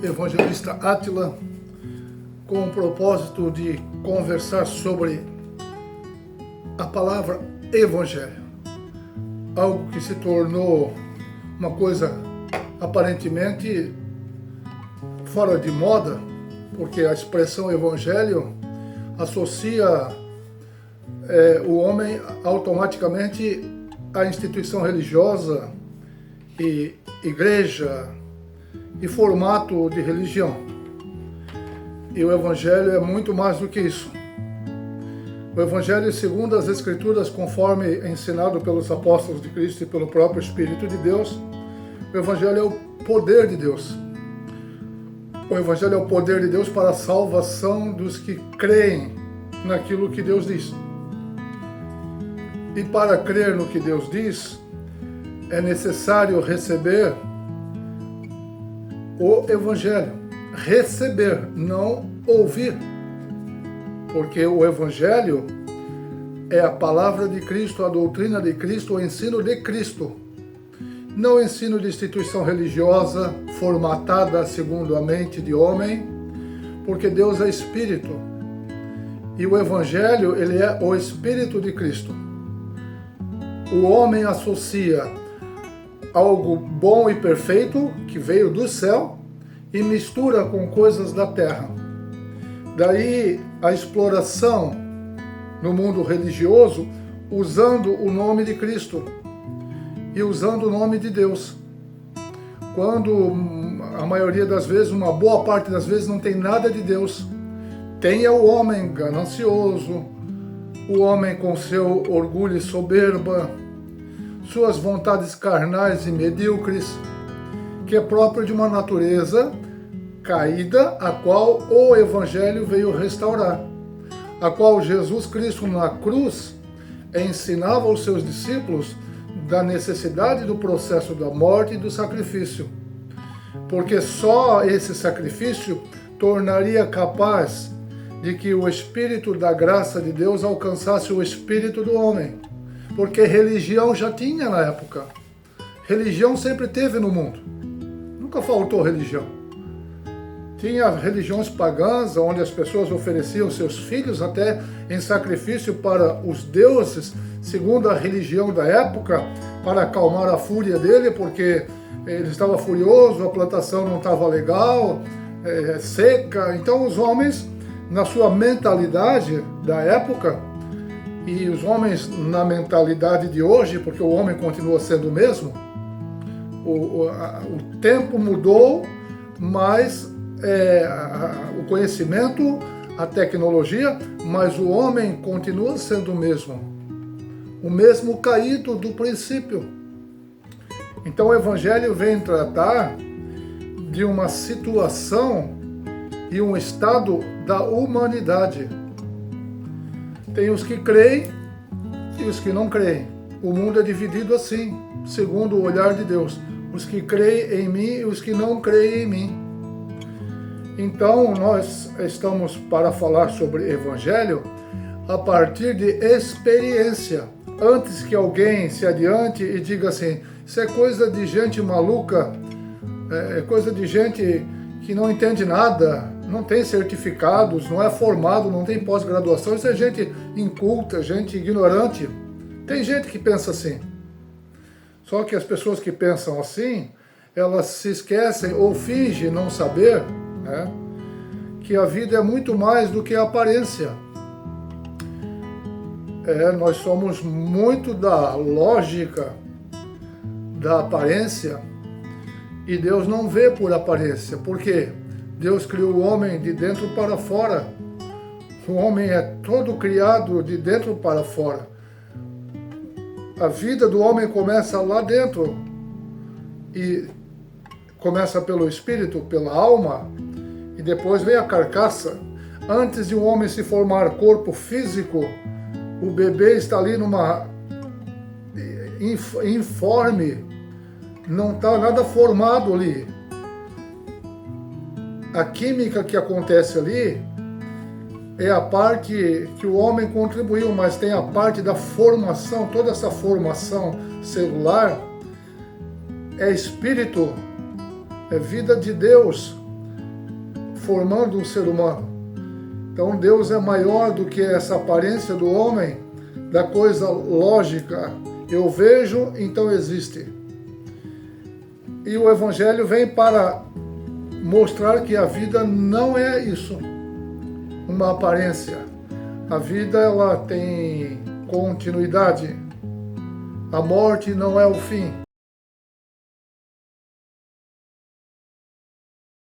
evangelista Átila, com o propósito de conversar sobre a palavra evangelho, algo que se tornou uma coisa aparentemente fora de moda, porque a expressão evangelho associa o homem automaticamente à instituição religiosa e igreja e formato de religião. E o Evangelho é muito mais do que isso. O Evangelho, segundo as Escrituras, conforme ensinado pelos apóstolos de Cristo e pelo próprio Espírito de Deus, o Evangelho é o poder de Deus. O Evangelho é o poder de Deus para a salvação dos que creem naquilo que Deus diz. E para crer no que Deus diz, é necessário receber o Evangelho. Receber, não ouvir. Porque o Evangelho é a palavra de Cristo, a doutrina de Cristo, o ensino de Cristo. Não o ensino de instituição religiosa formatada segundo a mente de homem, porque Deus é Espírito. E o Evangelho, ele é o Espírito de Cristo. O homem associa algo bom e perfeito que veio do céu e mistura com coisas da terra. Daí a exploração no mundo religioso usando o nome de Cristo e usando o nome de Deus. Quando a maioria das vezes, uma boa parte das vezes, não tem nada de Deus. Tem o homem ganancioso, o homem com seu orgulho e soberba, suas vontades carnais e medíocres, que é próprio de uma natureza caída, a qual o Evangelho veio restaurar, a qual Jesus Cristo na cruz ensinava aos seus discípulos da necessidade do processo da morte e do sacrifício, porque só esse sacrifício tornaria capaz de que o Espírito da graça de Deus alcançasse o espírito do homem, porque religião já tinha na época. Religião sempre teve no mundo, nunca faltou religião. Tinha religiões pagãs, onde as pessoas ofereciam seus filhos até em sacrifício para os deuses, segundo a religião da época, para acalmar a fúria dele, porque ele estava furioso, a plantação não estava legal, seca. Então os homens, na sua mentalidade da época, e os homens na mentalidade de hoje, porque o homem continua sendo o mesmo, o tempo mudou, mas o conhecimento, a tecnologia, mas o homem continua sendo o mesmo caído do princípio. Então o Evangelho vem tratar de uma situação e um estado da humanidade. Tem os que creem e os que não creem. O mundo é dividido assim, segundo o olhar de Deus. Os que creem em mim e os que não creem em mim. Então, nós estamos para falar sobre Evangelho a partir de experiência. Antes que alguém se adiante e diga assim, isso é coisa de gente maluca, é coisa de gente que não entende nada, não tem certificados, não é formado, não tem pós-graduação, isso é gente inculta, gente ignorante. Tem gente que pensa assim. Só que as pessoas que pensam assim, elas se esquecem ou fingem não saber, que a vida é muito mais do que a aparência. Nós somos muito da lógica da aparência e Deus não vê por aparência. Por quê? Deus criou o homem de dentro para fora. O homem é todo criado de dentro para fora. A vida do homem começa lá dentro e começa pelo espírito, pela alma, e depois vem a carcaça. Antes de um homem se formar corpo físico, o bebê está ali numa informe, não está nada formado ali. A química que acontece ali é a parte que o homem contribuiu, mas tem a parte da formação, toda essa formação celular é espírito, é vida de Deus, formando um ser humano. Então Deus é maior do que essa aparência do homem, da coisa lógica. Eu vejo, então existe. E o Evangelho vem para mostrar que a vida não é isso, uma aparência. A vida, ela tem continuidade. A morte não é o fim.